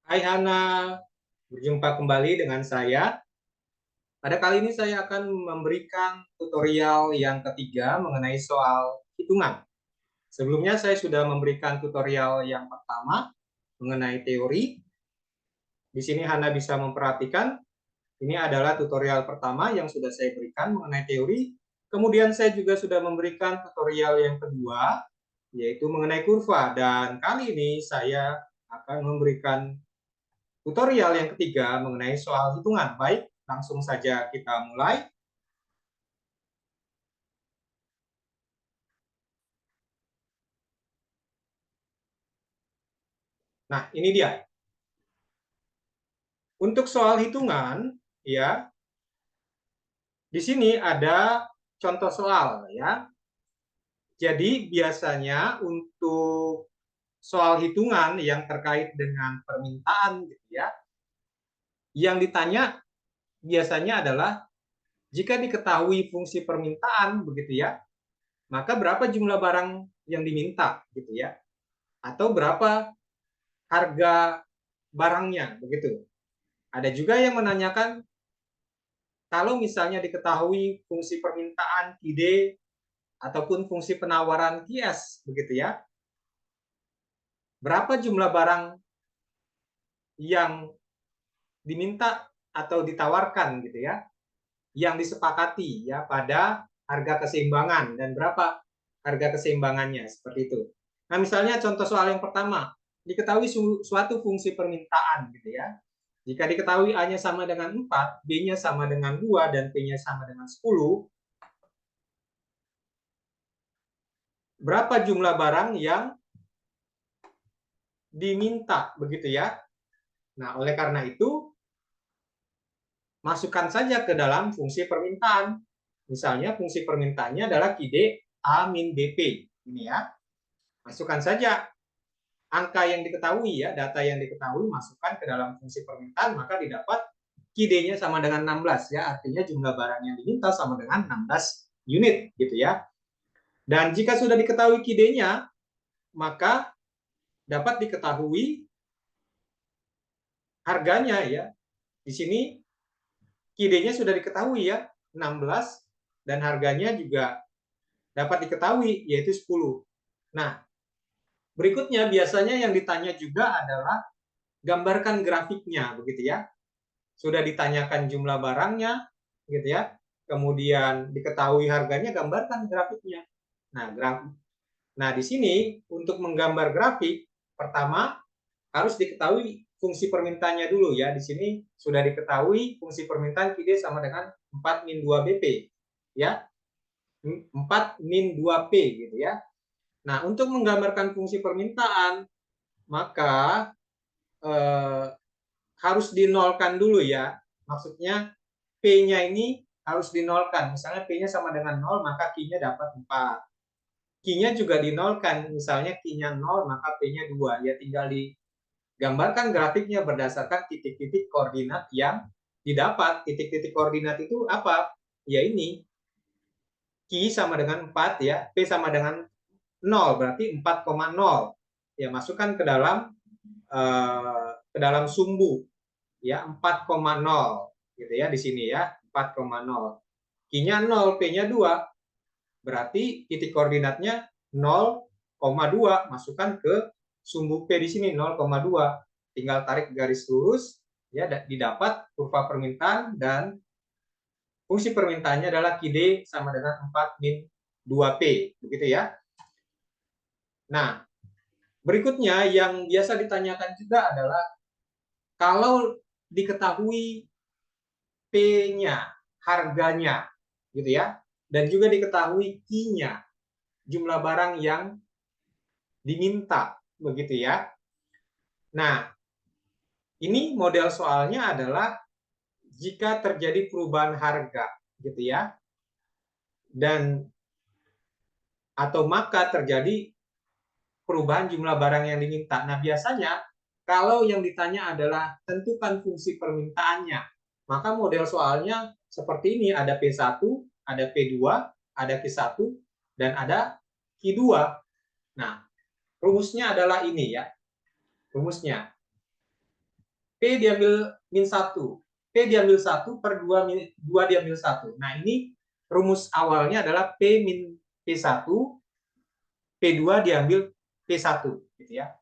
Hai Hana, berjumpa kembali dengan saya. Pada kali ini saya akan memberikan tutorial yang ketiga mengenai soal hitungan. Sebelumnya saya sudah memberikan tutorial yang pertama mengenai teori. Di sini Hana bisa memperhatikan, ini adalah tutorial pertama yang sudah saya berikan mengenai teori. Kemudian saya juga sudah memberikan tutorial yang kedua, yaitu mengenai kurva. Dan kali ini saya akan memberikan tutorial yang ketiga mengenai soal hitungan. Baik, langsung saja kita mulai. Nah, ini dia. Untuk soal hitungan, ya, di sini ada contoh soal, ya. Jadi biasanya untuk soal hitungan yang terkait dengan permintaan, gitu ya, yang ditanya biasanya adalah jika diketahui fungsi permintaan, begitu ya, maka berapa jumlah barang yang diminta, gitu ya, atau berapa harga barangnya, begitu. Ada juga yang menanyakan kalau misalnya diketahui fungsi permintaan QD ataupun fungsi penawaran QS, begitu ya, berapa jumlah barang yang diminta atau ditawarkan, gitu ya, yang disepakati ya pada harga keseimbangan dan berapa harga keseimbangannya, seperti itu. Nah, misalnya contoh soal yang pertama, diketahui suatu fungsi permintaan, gitu ya. Jika diketahui A-nya sama dengan 4, B-nya sama dengan 2, dan P-nya sama dengan 10, berapa jumlah barang yang diminta, begitu ya. Nah, oleh karena itu, masukkan saja ke dalam fungsi permintaan. Misalnya fungsi permintaannya adalah QD A min BP. Ini ya. Masukkan saja angka yang diketahui ya, data yang diketahui, masukkan ke dalam fungsi permintaan, maka didapat QD-nya sama dengan 16 ya, artinya jumlah barang yang diminta sama dengan 16 unit gitu ya. Dan jika sudah diketahui QD-nya, maka dapat diketahui harganya ya. Di sini QD-nya sudah diketahui ya, 16, dan harganya juga dapat diketahui yaitu 10. Nah, berikutnya biasanya yang ditanya juga adalah gambarkan grafiknya begitu ya. Sudah ditanyakan jumlah barangnya gitu ya. Kemudian diketahui harganya, gambarkan grafiknya. Nah, di sini untuk menggambar grafik pertama harus diketahui fungsi permintaannya dulu ya. Di sini sudah diketahui fungsi permintaan QD sama dengan 4 min 2 BP ya. 4 min 2P gitu ya. Nah, untuk menggambarkan fungsi permintaan maka harus dinolkan dulu ya. Maksudnya P-nya ini harus dinolkan. Misalnya P-nya sama dengan 0, maka Q-nya dapat 4. Q-nya juga dinolkan. Misalnya Q-nya 0, maka P-nya 2. Ya tinggal digambarkan grafiknya berdasarkan titik-titik koordinat yang didapat. Titik-titik koordinat itu apa? Ya ini. Q sama dengan 4 ya. P sama dengan 0, berarti 4,0. Ya, masukkan ke dalam sumbu ya, 4,0 gitu ya di sini ya, 4,0. Q-nya 0, P-nya 2. Berarti titik koordinatnya 0,2, masukkan ke sumbu P di sini 0,2. Tinggal tarik garis lurus ya, didapat kurva permintaan, dan fungsi permintaannya adalah QD sama dengan 4 min 2P, begitu ya. Nah, berikutnya yang biasa ditanyakan juga adalah kalau diketahui P-nya, harganya, gitu ya, dan juga diketahui Q-nya, jumlah barang yang diminta, begitu ya. Nah, ini model soalnya adalah jika terjadi perubahan harga, gitu ya, dan atau maka terjadi perubahan jumlah barang yang diminta. Nah, biasanya kalau yang ditanya adalah tentukan fungsi permintaannya, maka model soalnya seperti ini, ada P1, ada P2, ada Q1, dan ada Q2. Nah, rumusnya adalah ini ya. Rumusnya. P diambil min 1. P diambil 1 per 2, 2 diambil 1. Nah, ini rumus awalnya adalah P min P1, P2 diambil P1. Gitu ya.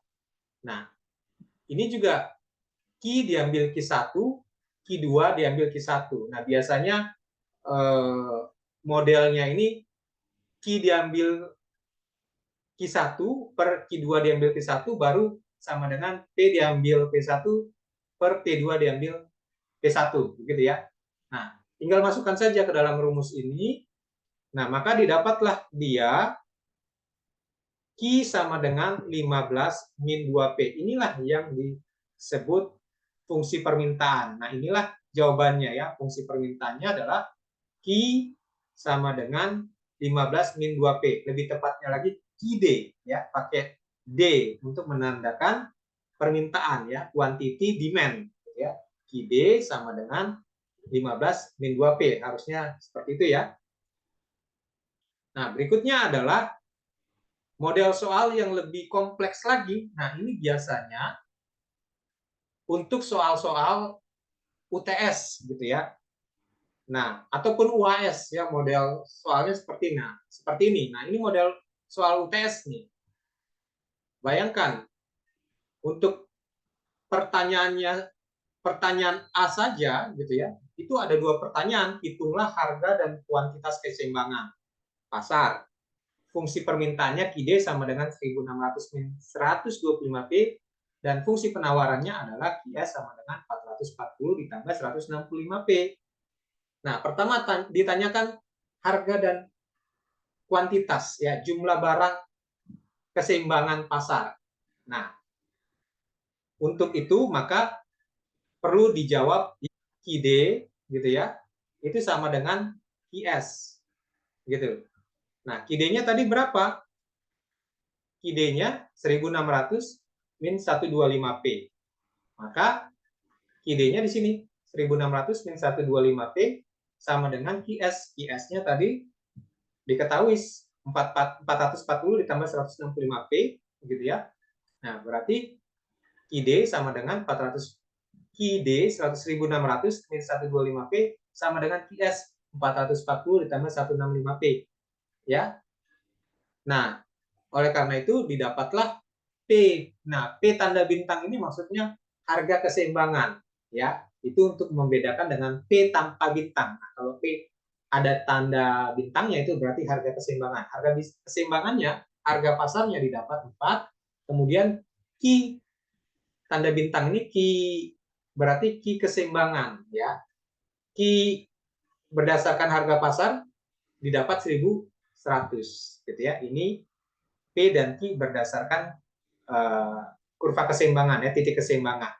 Nah, ini juga Q diambil Q1, Q2 diambil Q1. Nah, biasanya modelnya ini Q diambil Q1 per Q2 diambil Q1 baru sama dengan P diambil P1 per P2 diambil P1, begitu ya. Nah, tinggal masukkan saja ke dalam rumus ini. Nah, maka didapatlah dia Q sama dengan 15 min 2P. Inilah yang disebut fungsi permintaan. Nah, inilah jawabannya ya. Fungsi permintaannya adalah Q sama dengan 15 min 2P. Lebih tepatnya lagi QD ya, pakai D untuk menandakan permintaan ya, quantity demand ya. QD sama dengan 15 min 2P. Harusnya seperti itu ya. Nah, berikutnya adalah model soal yang lebih kompleks lagi. Nah, ini biasanya untuk soal-soal UTS gitu ya. Nah, ataupun UAS ya, model soalnya seperti ini. Nah, ini model soal UTS nih. Bayangkan untuk pertanyaan A saja gitu ya. Itu ada 2 pertanyaan, hitunglah harga dan kuantitas keseimbangan pasar. Fungsi permintaannya QD sama dengan 1600 min 125P dan fungsi penawarannya adalah QS sama dengan 440 ditambah 165P. Nah, pertama ditanyakan harga dan kuantitas ya, jumlah barang keseimbangan pasar. Nah, untuk itu maka perlu dijawab QD gitu ya. Itu sama dengan QS gitu. Nah, QD-nya tadi berapa? QD-nya 1600 min 125P. Maka QD-nya di sini 1600 min 125P sama dengan QS. QS-nya tadi diketahui 440 ditambah 165P gitu ya. Nah, berarti QD sama dengan 400 QD 1600 min 125P sama dengan QS 440 ditambah 165P ya. Nah, oleh karena itu didapatlah P. Nah, P tanda bintang ini maksudnya harga keseimbangan ya. Itu untuk membedakan dengan P tanpa bintang. Nah, kalau P ada tanda bintangnya itu berarti harga keseimbangan. Harga keseimbangannya, harga pasarnya didapat 4. Kemudian Q tanda bintang ini Q berarti Q keseimbangan ya. Q berdasarkan harga pasar didapat 1100 gitu ya. Ini P dan Q berdasarkan kurva keseimbangan ya, titik keseimbangan.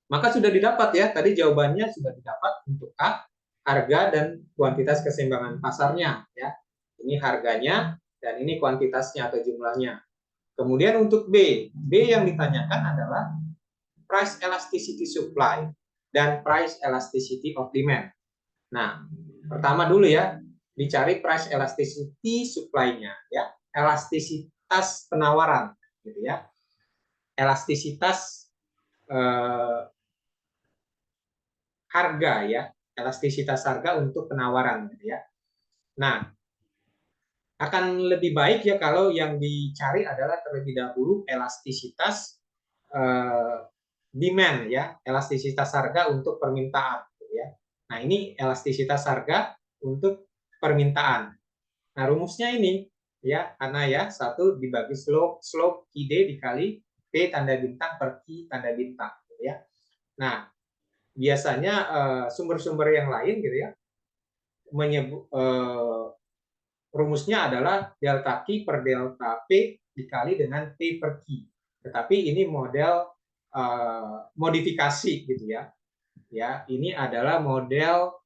Maka sudah didapat ya, tadi jawabannya sudah didapat untuk A, harga dan kuantitas keseimbangan pasarnya ya. Ini harganya dan ini kuantitasnya atau jumlahnya. Kemudian untuk B yang ditanyakan adalah price elasticity supply dan price elasticity of demand. Nah, pertama dulu ya, dicari price elasticity supply-nya ya, elastisitas penawaran gitu ya. Elastisitas harga ya, elastisitas harga untuk penawaran gitu ya. Nah, akan lebih baik ya kalau yang dicari adalah terlebih dahulu elastisitas demand ya, elastisitas harga untuk permintaan gitu ya. Nah, ini elastisitas harga untuk permintaan. Nah, rumusnya ini ya, karena ya satu dibagi slope QD dikali P tanda bintang per Q tanda bintang gitu ya. Nah, biasanya sumber-sumber yang lain gitu ya menyebut rumusnya adalah delta Q per delta P dikali dengan P per Q. Tetapi ini model modifikasi gitu ya. Ya, ini adalah model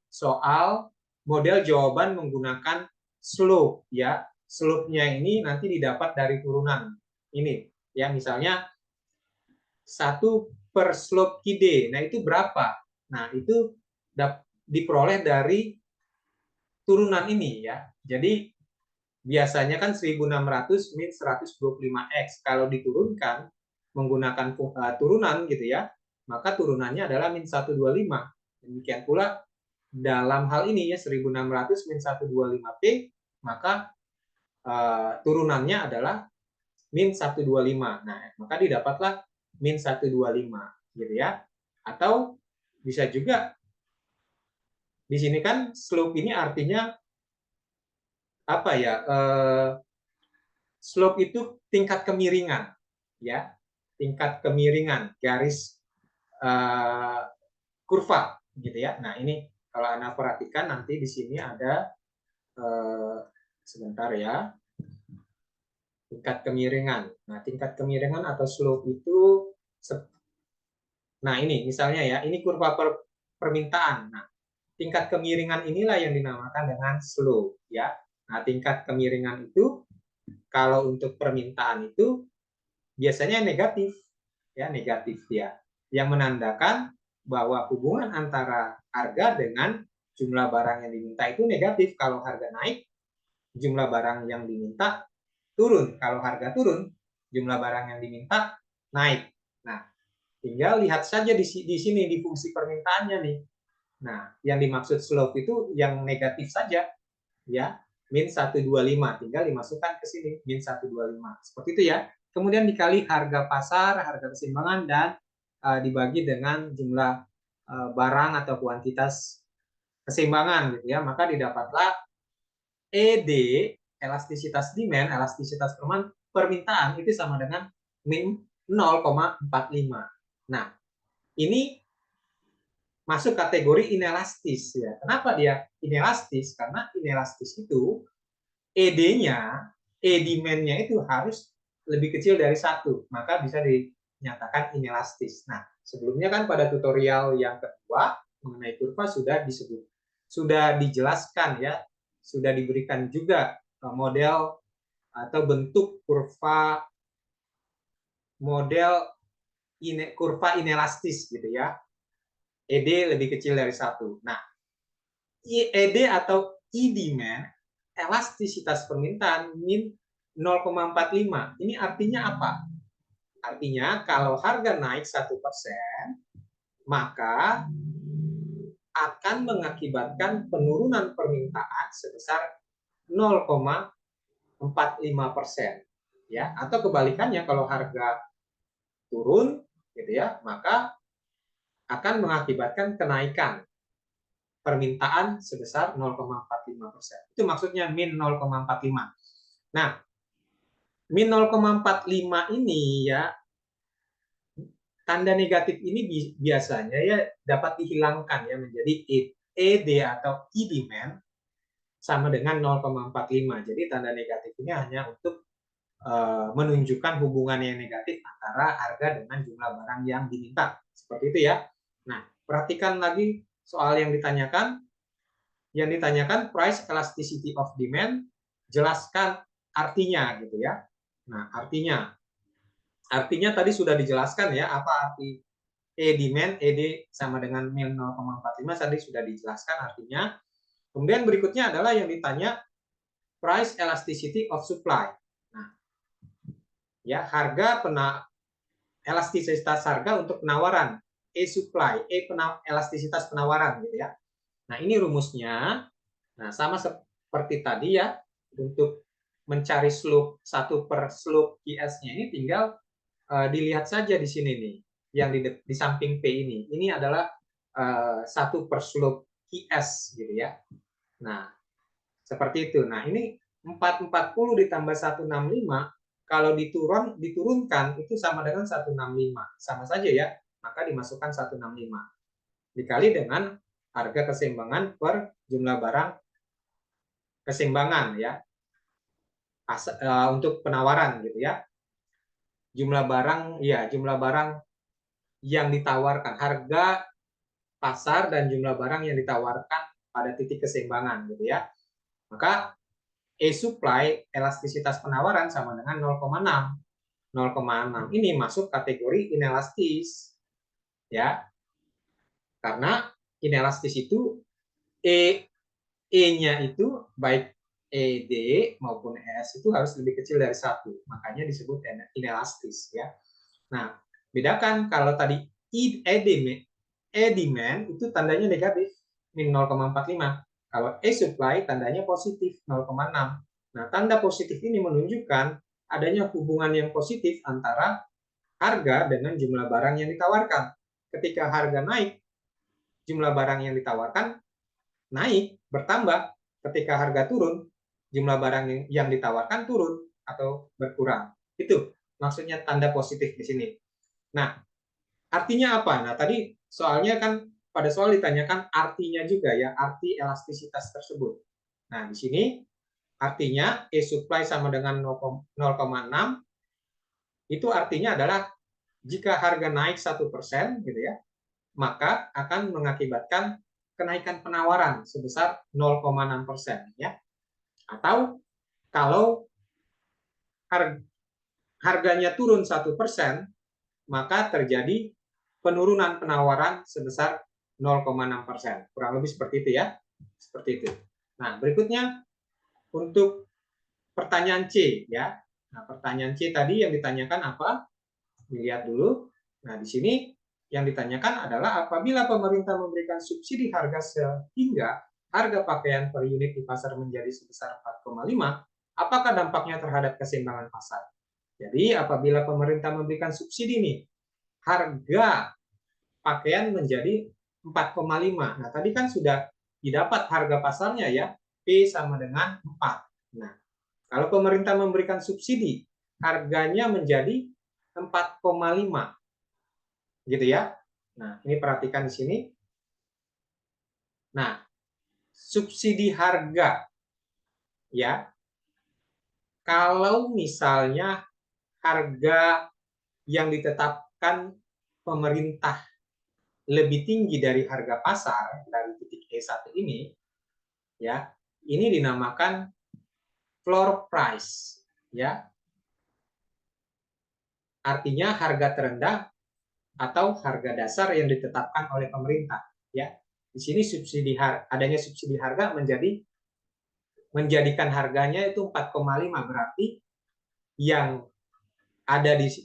jawaban menggunakan slope ya. Slope-nya ini nanti didapat dari turunan. Ini ya, misalnya 1 per slope QD. Nah, itu berapa? Nah, itu diperoleh dari turunan ini ya. Jadi biasanya kan 1600 min 125X. Kalau diturunkan menggunakan turunan gitu ya, maka turunannya adalah min 125. Demikian pula dalam hal ini ya 1600 min 125P, maka turunannya adalah min 125. Nah, maka didapatlah min 125 gitu ya. Atau bisa juga di sini kan slope ini artinya apa ya? Slope itu tingkat kemiringan ya. Tingkat kemiringan garis kurva gitu ya. Nah, ini kalau Anda perhatikan nanti di sini ada sebentar ya. Tingkat kemiringan. Nah, tingkat kemiringan atau slope itu nah ini misalnya ya, ini kurva permintaan. Nah, tingkat kemiringan inilah yang dinamakan dengan slope ya. Nah, tingkat kemiringan itu kalau untuk permintaan itu biasanya negatif ya, negatif ya. Yang menandakan bahwa hubungan antara harga dengan jumlah barang yang diminta itu negatif. Kalau harga naik, jumlah barang yang diminta turun. Kalau harga turun, jumlah barang yang diminta naik. Nah, tinggal lihat saja di sini di fungsi permintaannya nih. Nah, yang dimaksud slope itu yang negatif saja ya, min 125, tinggal dimasukkan ke sini min 125. Seperti itu ya. Kemudian dikali harga pasar, harga keseimbangan, dan dibagi dengan jumlah barang atau kuantitas keseimbangan gitu ya, maka didapatlah ED, elastisitas demand, elastisitas permintaan itu sama dengan min 0,45. Nah, ini masuk kategori inelastis ya. Kenapa dia inelastis? Karena inelastis itu ED-nya, demand-nya itu harus lebih kecil dari 1, maka bisa dinyatakan inelastis. Nah, sebelumnya kan pada tutorial yang kedua mengenai kurva sudah disebut, sudah dijelaskan ya, sudah diberikan juga model atau bentuk kurva, model kurva inelastis gitu ya. ED lebih kecil dari 1. Nah, ED atau demand, elastisitas permintaan min 0,45. Ini artinya apa? Artinya kalau harga naik 1%, maka akan mengakibatkan penurunan permintaan sebesar 0,45%. Ya, atau kebalikannya kalau harga turun gitu ya, maka akan mengakibatkan kenaikan permintaan sebesar 0,45%. Itu maksudnya min 0,45. Nah, min 0,45 ini ya, tanda negatif ini biasanya ya dapat dihilangkan ya menjadi ED atau demand sama dengan 0,45. Jadi tanda negatif ini hanya untuk menunjukkan hubungan yang negatif antara harga dengan jumlah barang yang diminta. Seperti itu ya. Nah, perhatikan lagi soal yang ditanyakan. Yang ditanyakan price elasticity of demand, jelaskan artinya gitu ya. Nah, artinya tadi sudah dijelaskan ya, apa arti demand, ED sama dengan min 0,45 tadi sudah dijelaskan artinya. Kemudian berikutnya adalah yang ditanya price elasticity of supply. Nah, ya harga elastisitas harga untuk penawaran, supply, elastisitas penawaran gitu ya. Nah, ini rumusnya. Nah, sama seperti tadi ya, untuk mencari slope 1 per slope QS-nya ini tinggal dilihat saja di sini nih, yang di samping P ini. Ini adalah 1 per slope QS gitu ya. Nah, seperti itu. Nah, ini 440 ditambah 165, kalau diturunkan itu sama dengan 165. Sama saja ya, maka dimasukkan 165. Dikali dengan harga keseimbangan per jumlah barang keseimbangan ya. Untuk penawaran gitu ya. Jumlah barang yang ditawarkan, harga pasar dan jumlah barang yang ditawarkan pada titik keseimbangan gitu ya. Maka supply, elastisitas penawaran sama dengan 0,6. 0,6 ini masuk kategori inelastis ya. Karena inelastis itu E-nya itu baik ED maupun ES itu harus lebih kecil dari 1. Makanya disebut inelastis ya. Nah, bedakan kalau tadi E demand itu tandanya negatif, min 0,45. Kalau E supply tandanya positif, 0,6. Nah, tanda positif ini menunjukkan adanya hubungan yang positif antara harga dengan jumlah barang yang ditawarkan. Ketika harga naik, jumlah barang yang ditawarkan naik, bertambah. Ketika harga turun, jumlah barang yang ditawarkan turun atau berkurang. Itu maksudnya tanda positif di sini. Nah, artinya apa? Nah, tadi soalnya kan pada soal ditanyakan artinya juga ya, arti elastisitas tersebut. Nah, di sini artinya E supply sama dengan 0,6, itu artinya adalah jika harga naik 1% gitu ya, maka akan mengakibatkan kenaikan penawaran sebesar 0,6% ya. Atau kalau harganya turun 1%, maka terjadi penurunan penawaran sebesar 0,6%. Kurang lebih seperti itu ya. Seperti itu. Nah, berikutnya untuk pertanyaan C ya. Nah, pertanyaan C tadi yang ditanyakan apa? Dilihat dulu. Nah, di sini yang ditanyakan adalah apabila pemerintah memberikan subsidi harga sehingga harga pakaian per unit di pasar menjadi sebesar 4,5, apakah dampaknya terhadap keseimbangan pasar? Jadi apabila pemerintah memberikan subsidi nih, harga pakaian menjadi 4,5. Nah, tadi kan sudah didapat harga pasarnya ya, P sama dengan 4. Nah, kalau pemerintah memberikan subsidi, harganya menjadi 4,5. Gitu ya. Nah, ini perhatikan di sini. Nah, subsidi harga ya. Kalau misalnya harga yang ditetapkan pemerintah lebih tinggi dari harga pasar dari titik E1 ini, ya, ini dinamakan floor price, ya. Artinya harga terendah atau harga dasar yang ditetapkan oleh pemerintah, ya. Di sini adanya subsidi harga menjadikan harganya itu 4,5, berarti yang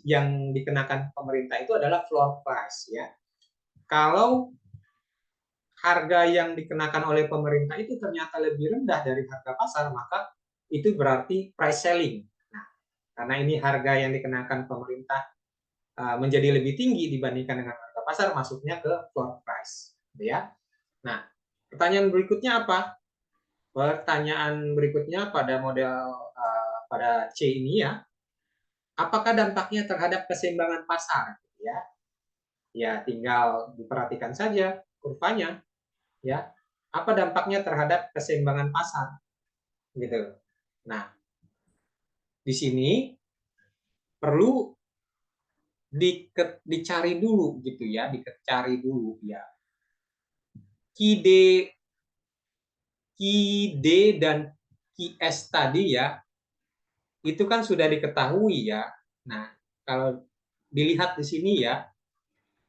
yang dikenakan pemerintah itu adalah floor price, ya. Kalau harga yang dikenakan oleh pemerintah itu ternyata lebih rendah dari harga pasar, maka itu berarti price selling. Nah, karena ini harga yang dikenakan pemerintah menjadi lebih tinggi dibandingkan dengan harga pasar, masuknya ke floor price, ya. Nah, pertanyaan berikutnya apa? Pertanyaan berikutnya pada model pada C ini ya, apakah dampaknya terhadap keseimbangan pasar? Ya, ya tinggal diperhatikan saja kurvanya, ya. Apa dampaknya terhadap keseimbangan pasar? Gitu. Nah, di sini perlu dicari dulu gitu ya, dicari dulu ya. KD dan QS tadi ya, itu kan sudah diketahui ya. Nah, kalau dilihat di sini ya,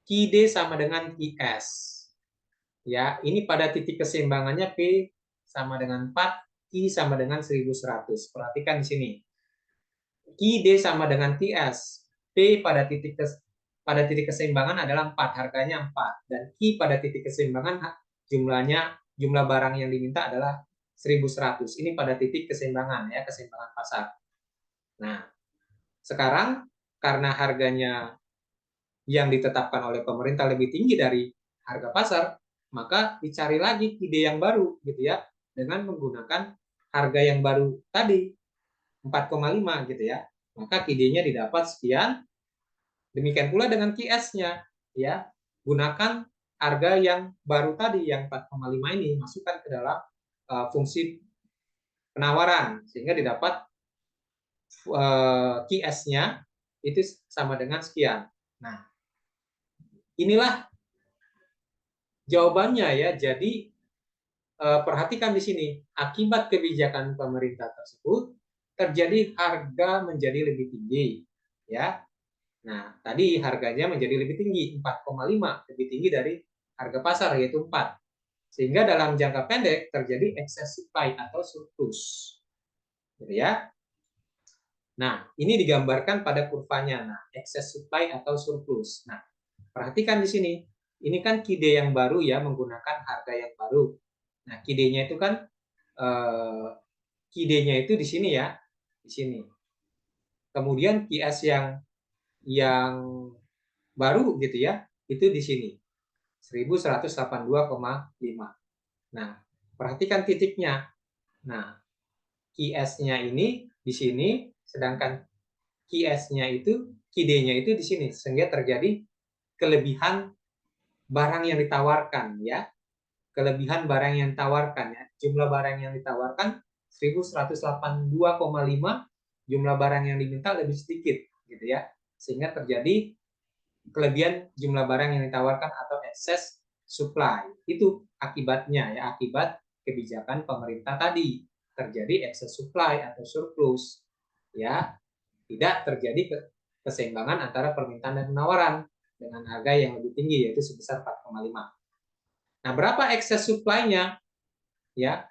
QD sama dengan QS. Ya, ini pada titik keseimbangannya P sama dengan 4, Q sama dengan 1100. Perhatikan di sini. QD sama dengan QS. P pada titik keseimbangan adalah 4, harganya 4, dan Q pada titik keseimbangan jumlah barang yang diminta adalah 1100. Ini pada titik keseimbangan ya, keseimbangan pasar. Nah, sekarang karena harganya yang ditetapkan oleh pemerintah lebih tinggi dari harga pasar, maka dicari lagi ide yang baru gitu ya, dengan menggunakan harga yang baru tadi 4,5 gitu ya. Maka idenya didapat sekian. Demikian pula dengan QS-nya ya. Gunakan harga yang baru tadi yang 4,5 ini, masukkan ke dalam fungsi penawaran sehingga didapat QS-nya itu sama dengan sekian. Nah, inilah jawabannya ya. Jadi perhatikan di sini, akibat kebijakan pemerintah tersebut terjadi harga menjadi lebih tinggi ya. Nah, tadi harganya menjadi lebih tinggi, 4,5, lebih tinggi dari harga pasar yaitu 4. Sehingga dalam jangka pendek terjadi excess supply atau surplus. Gitu ya. Nah, ini digambarkan pada kurvanya. Nah, excess supply atau surplus. Nah, perhatikan di sini. Ini kan KID yang baru ya, menggunakan harga yang baru. Nah, KID-nya itu kan KID-nya itu di sini ya, di sini. Kemudian QS yang baru gitu ya, itu di sini 1182,5. Nah, perhatikan titiknya. Nah, QS-nya ini di sini, sedangkan QS-nya itu, KID-nya itu di sini, sehingga terjadi kelebihan barang yang ditawarkan ya. Kelebihan barang yang ditawarkan ya. Jumlah barang yang ditawarkan 1182,5, jumlah barang yang diminta lebih sedikit gitu ya. Sehingga terjadi kelebihan jumlah barang yang ditawarkan atau excess supply. Itu akibatnya ya, akibat kebijakan pemerintah tadi. Terjadi excess supply atau surplus. Ya, tidak terjadi keseimbangan antara permintaan dan penawaran dengan harga yang lebih tinggi yaitu sebesar 4,5. Nah, berapa excess supply-nya? Ya,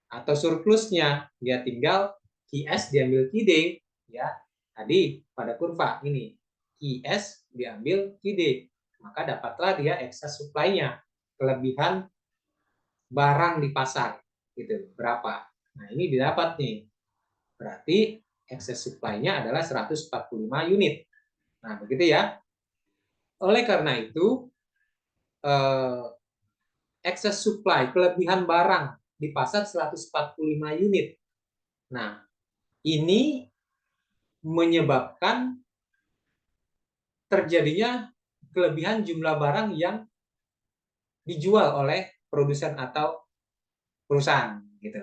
atau surplusnya? Ya tinggal QS diambil QD ya. Tadi pada kurva ini QS diambil QD, maka dapatlah dia excess supply-nya, kelebihan barang di pasar gitu. Berapa? Nah, ini didapat nih. Berarti excess supply-nya adalah 145 unit. Nah, begitu ya. Oleh karena itu excess supply, kelebihan barang di pasar 145 unit. Nah, ini menyebabkan terjadinya kelebihan jumlah barang yang dijual oleh produsen atau perusahaan gitu.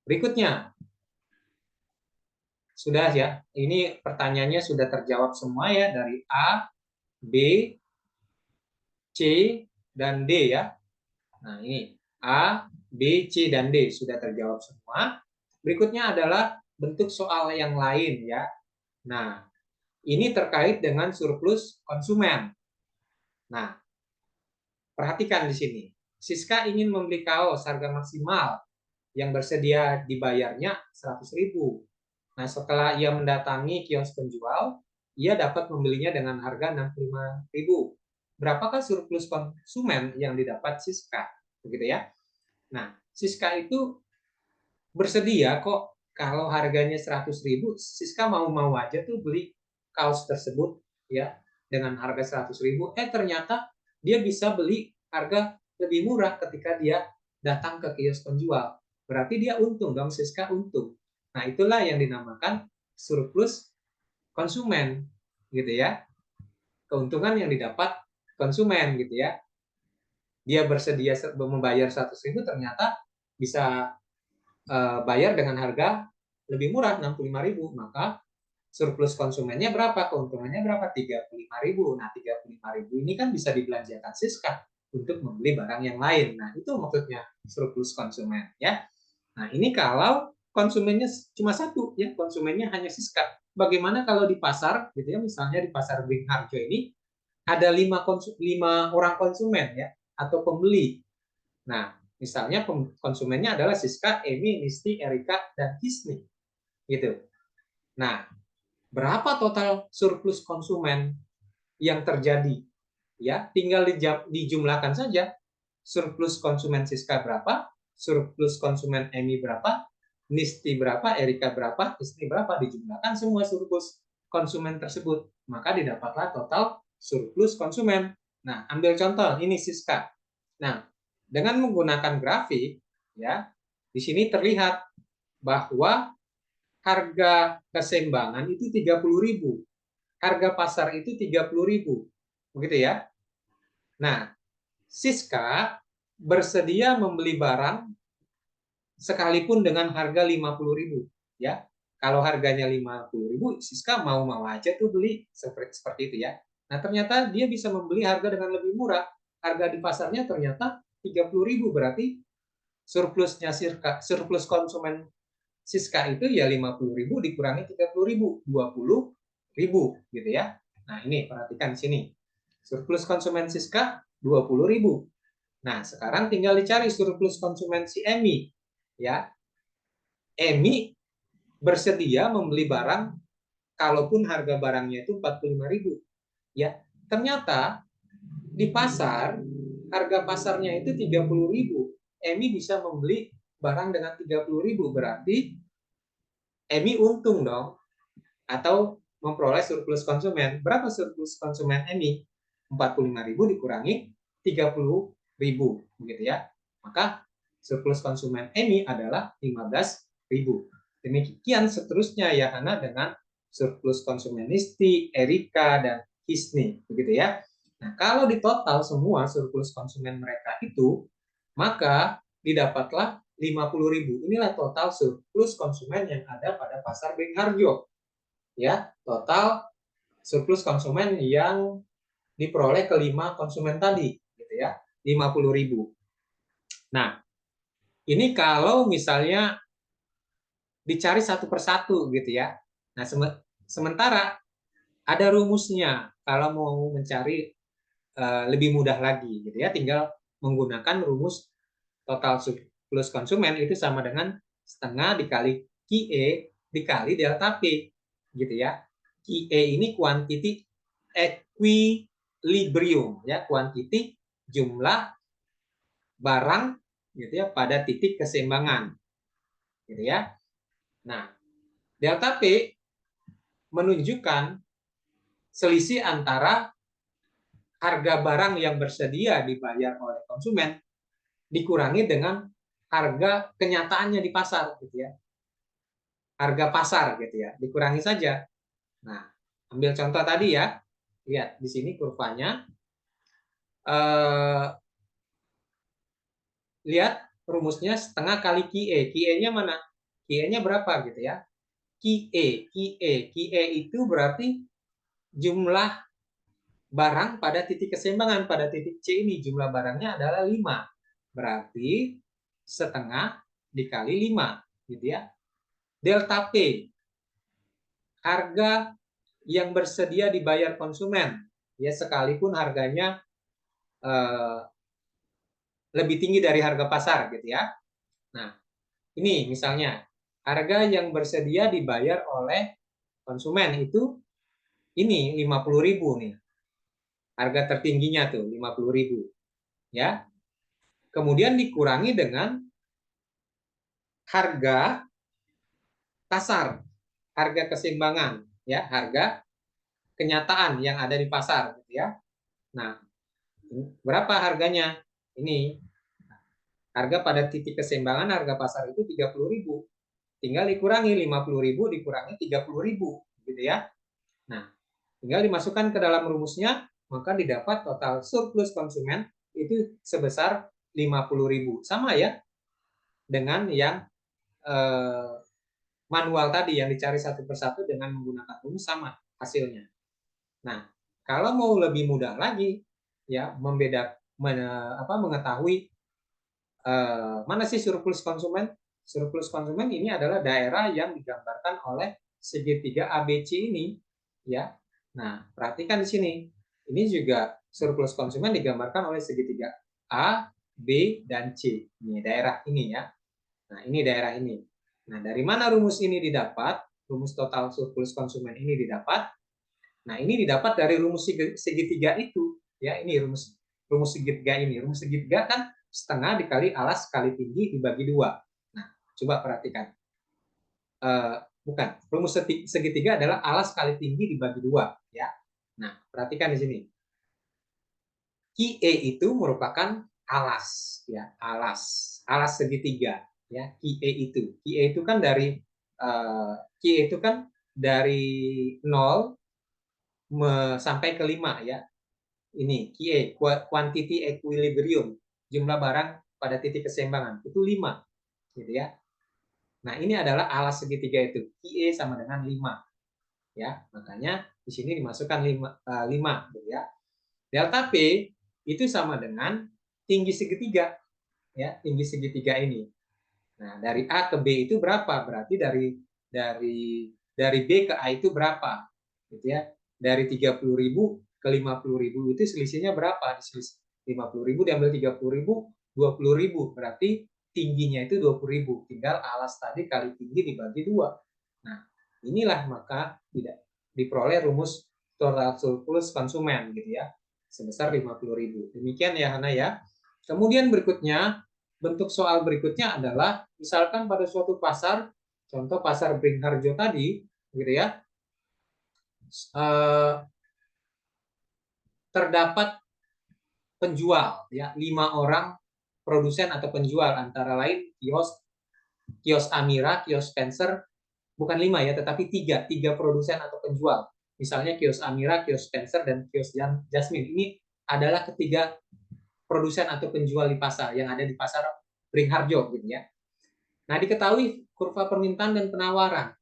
Berikutnya, sudah ya, ini pertanyaannya sudah terjawab semua ya, dari A, B, C, dan D ya. Nah, ini A, B, C, dan D sudah terjawab semua. Berikutnya adalah bentuk soal yang lain ya. Nah, ini terkait dengan surplus konsumen. Nah, perhatikan di sini. Siska ingin membeli kaos harga maksimal yang bersedia dibayarnya 100.000. Nah, setelah ia mendatangi kios penjual, ia dapat membelinya dengan harga 65.000. Berapakah surplus konsumen yang didapat Siska? Begitu ya. Nah, Siska itu bersedia kok, kalau harganya 100.000, Siska mau-mau aja tuh beli kaos tersebut ya dengan harga 100.000. Ternyata dia bisa beli harga lebih murah ketika dia datang ke kios penjual. Berarti dia untung dong, Siska untung. Nah, itulah yang dinamakan surplus konsumen gitu ya. Keuntungan yang didapat konsumen gitu ya. Dia bersedia membayar 100.000, ternyata bisa bayar dengan harga lebih murah 65.000, maka surplus konsumennya berapa? Keuntungannya berapa? 35.000. Nah, 35.000 ini kan bisa dibelanjakan Siska untuk membeli barang yang lain. Nah, itu maksudnya surplus konsumen ya. Nah, ini kalau konsumennya cuma satu ya, konsumennya hanya Siska. Bagaimana kalau di pasar gitu ya, misalnya di pasar Beringharjo ini ada 5 orang konsumen ya atau pembeli. Nah, misalnya konsumennya adalah Siska, Emi, Nisti, Erika, dan Hisni. Gitu. Nah, berapa total surplus konsumen yang terjadi? Ya, tinggal dijumlahkan saja. Surplus konsumen Siska berapa? Surplus konsumen Emi berapa? Nisti berapa? Erika berapa? Hisni berapa? Dijumlahkan semua surplus konsumen tersebut. Maka didapatlah total surplus konsumen. Nah, ambil contoh, ini Siska. Nah, dengan menggunakan grafik, ya, di sini terlihat bahwa harga keseimbangan itu 30.000. Harga pasar itu 30.000. Begitu ya. Nah, Siska bersedia membeli barang sekalipun dengan harga 50.000. Ya. Kalau harganya 50.000, Siska mau-mau aja tuh beli seperti itu ya. Nah, ternyata dia bisa membeli harga dengan lebih murah. Harga di pasarnya ternyata 30.000, berarti surplus konsumen Siska itu ya 50.000 dikurangi 30.000, 20.000 gitu ya. Nah, ini perhatikan di sini. Surplus konsumen Siska 20.000. Nah, sekarang tinggal dicari surplus konsumen si Emi ya. Emi bersedia membeli barang kalaupun harga barangnya itu 45.000. Ya, ternyata di pasar harga pasarnya itu 30.000. Emi bisa membeli barang dengan 30.000, berarti Emi untung dong, atau memperoleh surplus konsumen. Berapa surplus konsumen Emi? 45.000 dikurangi 30.000, begitu ya. Maka surplus konsumen Emi adalah 15.000. Demikian seterusnya ya Hana dengan surplus konsumen Nisti, Erika, dan Hisni, begitu ya. Nah, kalau di total semua surplus konsumen mereka itu, maka didapatlah 50.000. Inilah total surplus konsumen yang ada pada pasar Beringharjo. Ya, total surplus konsumen yang diperoleh kelima konsumen tadi, gitu ya, 50.000. Nah, ini kalau misalnya dicari satu persatu, gitu ya. Nah, sementara ada rumusnya kalau mau mencari lebih mudah lagi, gitu ya. Tinggal menggunakan rumus total surplus konsumen itu sama dengan setengah dikali QE dikali delta P, gitu ya. QE ini quantity equilibrium, ya, quantity jumlah barang, gitu ya, pada titik keseimbangan, gitu ya. Nah, delta P menunjukkan selisih antara harga barang yang bersedia dibayar oleh konsumen dikurangi dengan harga kenyataannya di pasar, gitu ya. Harga pasar, gitu ya, dikurangi saja. Nah, ambil contoh tadi ya. Lihat di sini kurvanya. Lihat rumusnya setengah kali QE. QE-nya mana? QE-nya berapa, gitu ya? QE itu berarti jumlah barang pada titik keseimbangan. Pada titik C ini jumlah barangnya adalah 5. Berarti setengah dikali 5, gitu ya. Delta P, harga yang bersedia dibayar konsumen, ya, sekalipun harganya lebih tinggi dari harga pasar, gitu ya. Nah, ini misalnya harga yang bersedia dibayar oleh konsumen itu ini 50.000 nih. Harga tertingginya tuh 50.000, ya. Kemudian dikurangi dengan harga pasar, harga keseimbangan, ya, harga kenyataan yang ada di pasar, gitu ya. Nah, berapa harganya? Ini harga pada titik keseimbangan harga pasar itu 30.000. Tinggal dikurangi 50.000 dikurangi 30.000, gitu ya. Nah, tinggal dimasukkan ke dalam rumusnya, maka didapat total surplus konsumen itu sebesar 50.000. Sama ya dengan yang manual tadi yang dicari satu persatu dengan menggunakan rumus, sama hasilnya. Nah, kalau mau lebih mudah lagi ya mengetahui mana sih surplus konsumen? Surplus konsumen ini adalah daerah yang digambarkan oleh segitiga ABC ini, ya. Nah, perhatikan di sini. Ini juga surplus konsumen digambarkan oleh segitiga A, B, dan C. Ini daerah ini ya. Nah, ini daerah ini. Nah, dari mana rumus ini didapat? Rumus total surplus konsumen ini didapat. Nah, ini didapat dari rumus segitiga itu, ya. Ini rumus segitiga ini. Rumus segitiga kan setengah dikali alas kali tinggi dibagi 2. Nah, coba perhatikan. Bukan, rumus segitiga adalah alas kali tinggi dibagi 2, ya. Nah, perhatikan di sini. QE itu merupakan alas, ya, alas segitiga, ya. QE itu kan dari QE itu kan dari 0 sampai ke 5, ya. Ini QE, quantity equilibrium, jumlah barang pada titik keseimbangan itu 5, gitu ya. Nah, ini adalah alas segitiga itu. QE sama dengan 5, ya. Makanya di sini dimasukkan 5, gitu ya. Delta P itu sama dengan tinggi segitiga, ya, tinggi segitiga ini. Nah, dari A ke B itu berapa? Berarti dari B ke A itu berapa? Gitu ya. Dari 30.000 ke 50.000 itu selisihnya berapa? Selisih 50.000 diambil 30.000, 20.000. Berarti tingginya itu 20.000. Tinggal alas tadi kali tinggi dibagi 2. Nah, inilah maka diperoleh rumus total surplus konsumen gitu ya, sebesar 50.000. Demikian ya Hana ya. Kemudian berikutnya, bentuk soal berikutnya adalah misalkan pada suatu pasar, contoh pasar Beringharjo tadi gitu ya, terdapat penjual ya, 5 orang produsen atau penjual, antara lain kios Amira, kios Spencer, bukan 5 ya, tetapi 3 produsen atau penjual. Misalnya kios Amira, kios Spencer, dan kios Jasmine. Ini adalah ketiga produsen atau penjual di pasar yang ada di pasar Beringharjo gitu ya. Nah, diketahui kurva permintaan dan penawaran,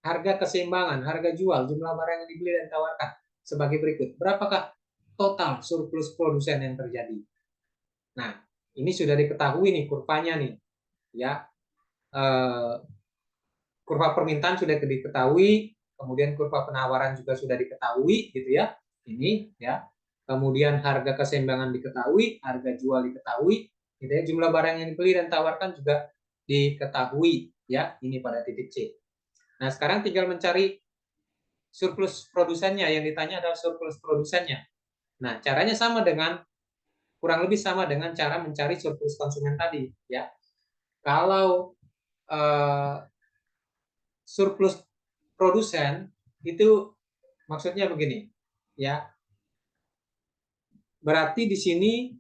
harga keseimbangan, harga jual, jumlah barang yang dibeli dan ditawarkan sebagai berikut. Berapakah total surplus produsen yang terjadi? Nah, ini sudah diketahui nih kurvanya nih, ya. Kurva permintaan sudah diketahui, kemudian kurva penawaran juga sudah diketahui, gitu ya. Ini ya. Kemudian harga keseimbangan diketahui, harga jual diketahui, gitu ya. Jumlah barang yang dibeli dan tawarkan juga diketahui, ya. Ini pada titik C. Nah, sekarang tinggal mencari surplus produsennya. Yang ditanya adalah surplus produsennya. Nah, caranya sama dengan, kurang lebih sama dengan cara mencari surplus konsumen tadi, ya. Kalau surplus produsen itu maksudnya begini, ya. Berarti di sini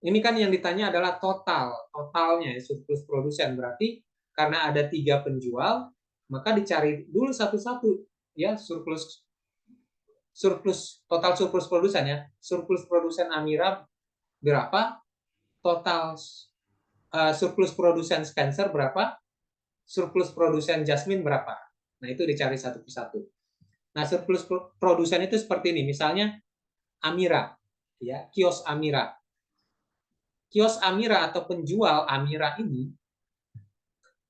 ini kan yang ditanya adalah totalnya ya, surplus produsen. Berarti karena ada 3 penjual, maka dicari dulu satu-satu ya total surplus produsen ya. Surplus produsen Amira berapa? Total surplus produsen Spencer berapa? Surplus produsen Jasmine berapa? Nah, itu dicari satu persatu. Nah, surplus produsen itu seperti ini. Misalnya Amira, ya, kios Amira. Kios Amira atau penjual Amira ini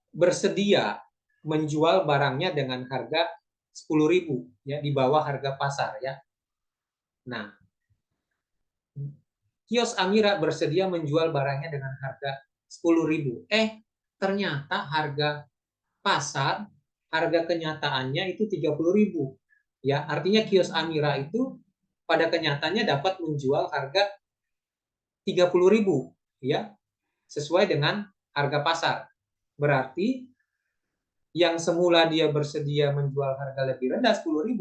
bersedia menjual barangnya dengan harga 10.000 ya, di bawah harga pasar ya. Nah, kios Amira bersedia menjual barangnya dengan harga 10.000. Ternyata harga pasar, harga kenyataannya itu 30.000. Ya, artinya kios Amira itu pada kenyataannya dapat menjual harga 30.000 ya, sesuai dengan harga pasar. Berarti yang semula dia bersedia menjual harga lebih rendah 10.000,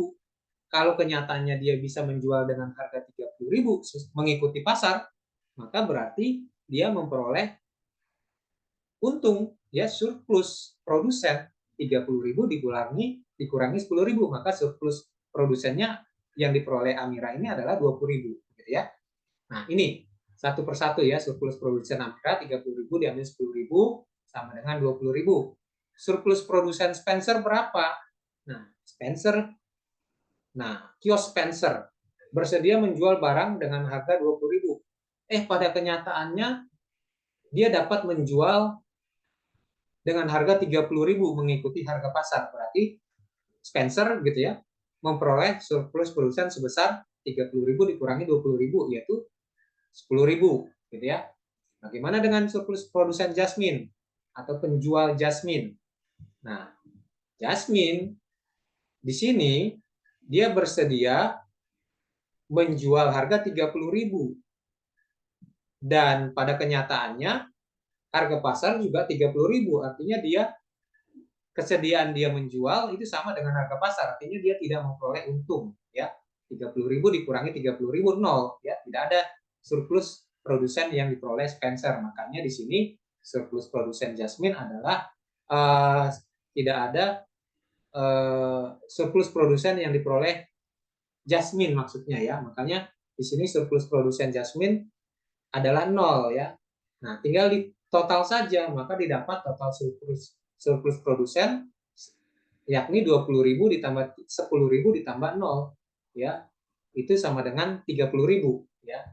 kalau kenyataannya dia bisa menjual dengan harga 30.000 mengikuti pasar, maka berarti dia memperoleh untung ya, surplus produsen 30.000 dikurangi 10.000, maka surplus produsennya yang diperoleh Amira ini adalah 20.000 gitu ya. Nah, ini satu persatu ya, surplus produsen Amira 30.000 diambil 10.000 sama dengan 20.000. Surplus produsen Spencer berapa? Nah, kios Spencer bersedia menjual barang dengan harga 20.000. Pada kenyataannya dia dapat menjual dengan harga 30.000 mengikuti harga pasar. Berarti Spencer gitu ya, memperoleh surplus produsen sebesar 30.000 dikurangi 20.000, yaitu 10.000 gitu ya. Bagaimana dengan surplus produsen Jasmine atau penjual Jasmine? Nah, Jasmine di sini dia bersedia menjual harga 30.000 dan pada kenyataannya harga pasar juga 30.000, artinya kesediaan dia menjual itu sama dengan harga pasar, artinya dia tidak memperoleh untung ya. 30.000 dikurangi 30.000 nol ya, tidak ada surplus produsen yang diperoleh Spencer. Makanya di sini surplus produsen Jasmine adalah tidak ada surplus produsen yang diperoleh Jasmine maksudnya ya. Makanya di sini surplus produsen Jasmine adalah nol ya. Nah, tinggal di total saja, maka didapat total surplus produsen yakni 20.000 ditambah 10.000 ditambah 0 ya, itu sama dengan 30.000 ya.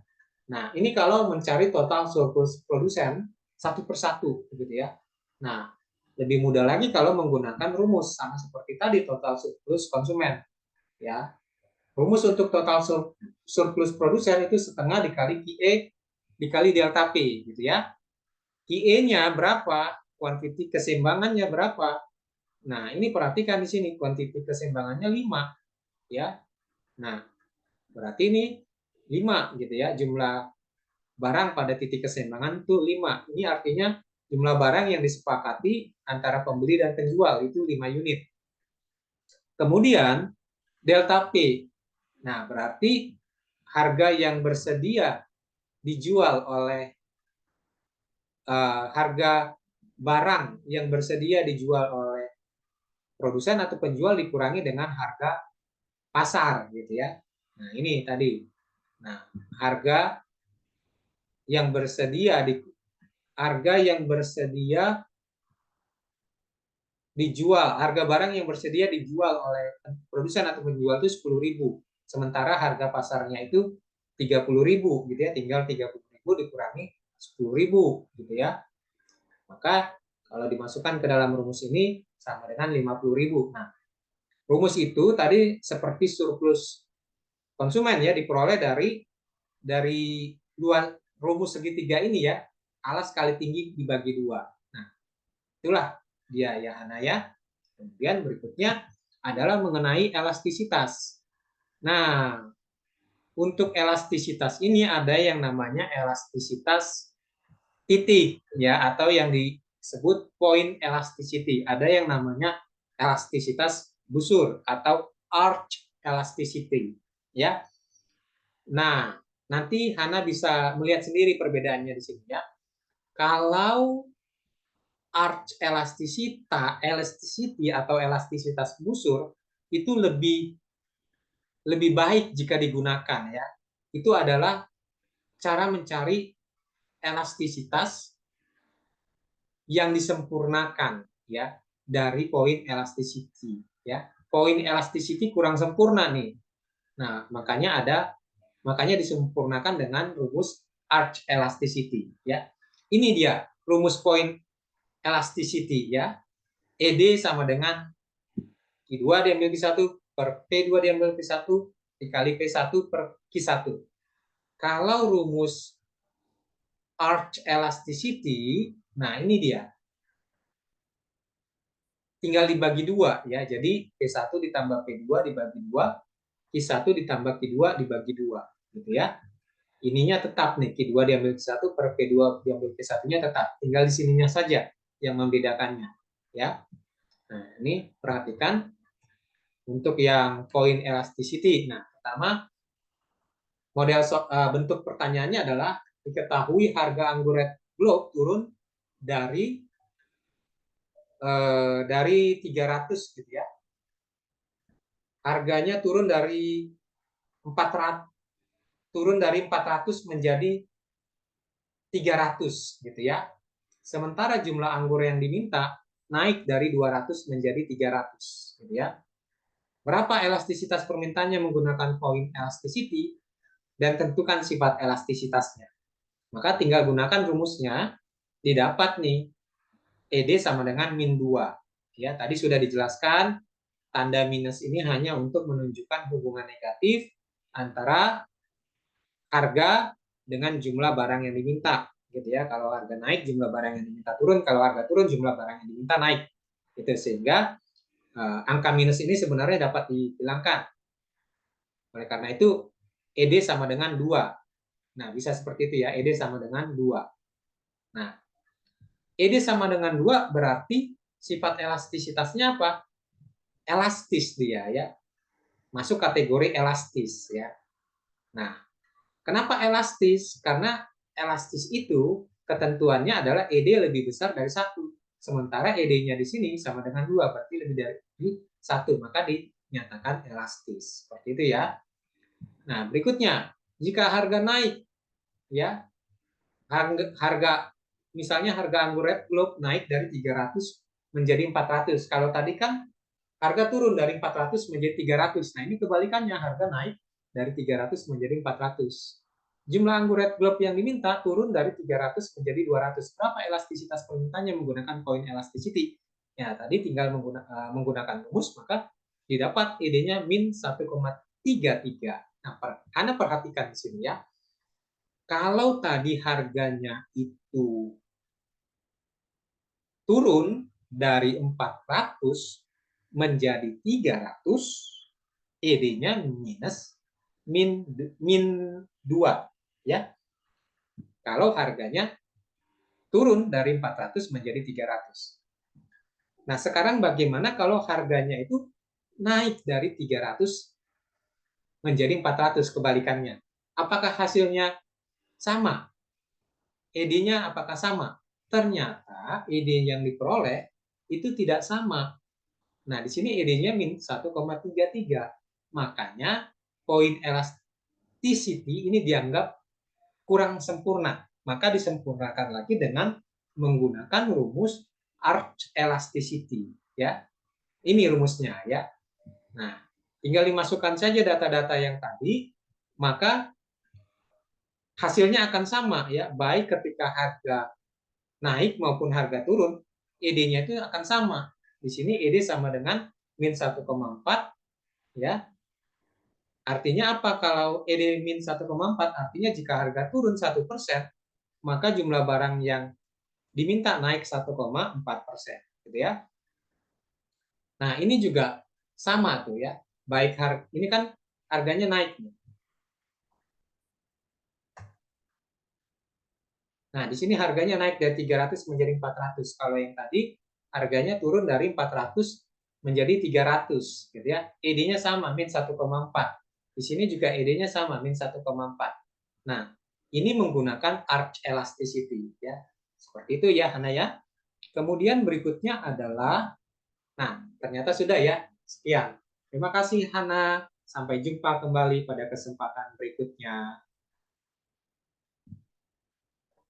Nah, ini kalau mencari total surplus produsen satu persatu gitu ya. Nah, lebih mudah lagi kalau menggunakan rumus sama seperti tadi, total surplus konsumen ya. Rumus untuk total surplus produsen itu setengah dikali QE dikali delta P gitu ya. QE-nya berapa, kuantiti keseimbangannya berapa, Nah, ini perhatikan di sini kuantiti keseimbangannya 5 ya. Nah, berarti ini 5 gitu ya, jumlah barang pada titik keseimbangan itu 5. Ini artinya jumlah barang yang disepakati antara pembeli dan penjual itu 5 unit. Kemudian delta P. Nah, berarti harga yang bersedia dijual oleh harga barang yang bersedia dijual oleh produsen atau penjual dikurangi dengan harga pasar gitu ya. Nah, ini tadi. Nah, harga yang bersedia dijual, harga barang yang bersedia dijual oleh produsen atau penjual itu 10.000. Sementara harga pasarnya itu 30.000 gitu ya, tinggal 30.000 dikurangi 10.000 gitu ya. Maka kalau dimasukkan ke dalam rumus ini sama dengan 50.000. Nah, rumus itu tadi seperti surplus konsumen ya, diperoleh dari dua rumus segitiga ini ya, alas kali tinggi dibagi 2. Nah, itulah dia ya Hana ya. Kemudian berikutnya adalah mengenai elastisitas. Nah, untuk elastisitas ini ada yang namanya elastisitas titik ya, atau yang disebut point elasticity. Ada yang namanya elastisitas busur atau arch elasticity ya. Nah, nanti Hana bisa melihat sendiri perbedaannya di sini ya. Kalau arch elasticity atau elastisitas busur itu lebih baik jika digunakan ya. Itu adalah cara mencari elastisitas yang disempurnakan ya dari poin elasticity ya. Poin elasticity kurang sempurna nih. Nah, makanya disempurnakan dengan rumus arch elasticity ya. Ini dia rumus poin elasticity ya. ED sama dengan Q2 diambil Q1 per P2 diambil P1 dikali P1 per Q1. Kalau rumus arch elasticity, nah ini dia. Tinggal dibagi 2 ya. Jadi P1 ditambah P2 dibagi 2, Q1 ditambah Q2 dibagi 2 gitu ya. Ininya tetap nih, Q2 diambil Q1 per P2 diambil P1-nya tetap. Tinggal di sininya saja yang membedakannya ya. Nah, ini perhatikan untuk yang point elasticity. Nah, pertama model bentuk pertanyaannya adalah diketahui harga anggur Red Globe turun dari 300 gitu ya. Harganya turun dari 400 menjadi 300 gitu ya. Sementara jumlah anggur yang diminta naik dari 200 menjadi 300 gitu ya. Berapa elastisitas permintaannya menggunakan point elasticity dan tentukan sifat elastisitasnya. Maka tinggal gunakan rumusnya, didapat nih ED sama dengan min 2. Ya, tadi sudah dijelaskan tanda minus ini hanya untuk menunjukkan hubungan negatif antara harga dengan jumlah barang yang diminta gitu ya. Kalau harga naik jumlah barang yang diminta turun, kalau harga turun jumlah barang yang diminta naik. Itu sehingga angka minus ini sebenarnya dapat dihilangkan. Oleh karena itu ED sama dengan 2. Nah, bisa seperti itu ya, ED sama dengan 2. Nah, ED sama dengan 2 berarti sifat elastisitasnya apa? Elastis dia ya. Masuk kategori elastis ya. Nah, kenapa elastis? Karena elastis itu ketentuannya adalah ED lebih besar dari 1. Sementara ED-nya di sini sama dengan 2, berarti lebih dari 1. Maka dinyatakan elastis. Seperti itu ya. Nah, berikutnya, jika harga naik, ya, harga misalnya harga anggur Red Globe naik dari 300 menjadi 400. Kalau tadi kan harga turun dari 400 menjadi 300. Nah, ini kebalikannya, harga naik dari 300 menjadi 400. Jumlah anggur Red Globe yang diminta turun dari 300 menjadi 200. Berapa elastisitas permintaannya menggunakan point elasticity? Ya, tadi tinggal menggunakan rumus, maka didapat ED-nya min 1,33. Nah, Anda perhatikan di sini ya. Kalau tadi harganya itu turun, dari 400 menjadi 300, ED-nya minus min 2 ya. Kalau harganya turun dari 400 menjadi 300. Nah, sekarang bagaimana kalau harganya itu naik dari 300 menjadi 400, kebalikannya? Apakah hasilnya sama? ED-nya apakah sama? Ternyata ED yang diperoleh itu tidak sama. Nah, di sini ED-nya min 1,33. Makanya poin elasticity ini dianggap kurang sempurna. Maka disempurnakan lagi dengan menggunakan rumus arch elasticity. Ya, ini rumusnya ya. Nah, tinggal dimasukkan saja data-data yang tadi, maka hasilnya akan sama ya, baik ketika harga naik maupun harga turun, ED-nya itu akan sama. Di sini ED sama dengan min 1,4 ya. Artinya apa kalau ED min 1,4? Artinya jika harga turun 1%, maka jumlah barang yang diminta naik 1,4%, gitu ya. Nah, ini juga sama tuh ya. Baik harga ini kan harganya naik nih. Nah, di sini harganya naik dari 300 menjadi 400. Kalau yang tadi harganya turun dari 400 menjadi 300, gitu ya. ED-nya sama, min 1,4. Di sini juga ED-nya sama, min 1,4. Nah, ini menggunakan arch elasticity ya. Seperti itu ya, Hana ya. Kemudian berikutnya adalah, nah, ternyata sudah ya. Sekian. Terima kasih Hana. Sampai jumpa kembali pada kesempatan berikutnya.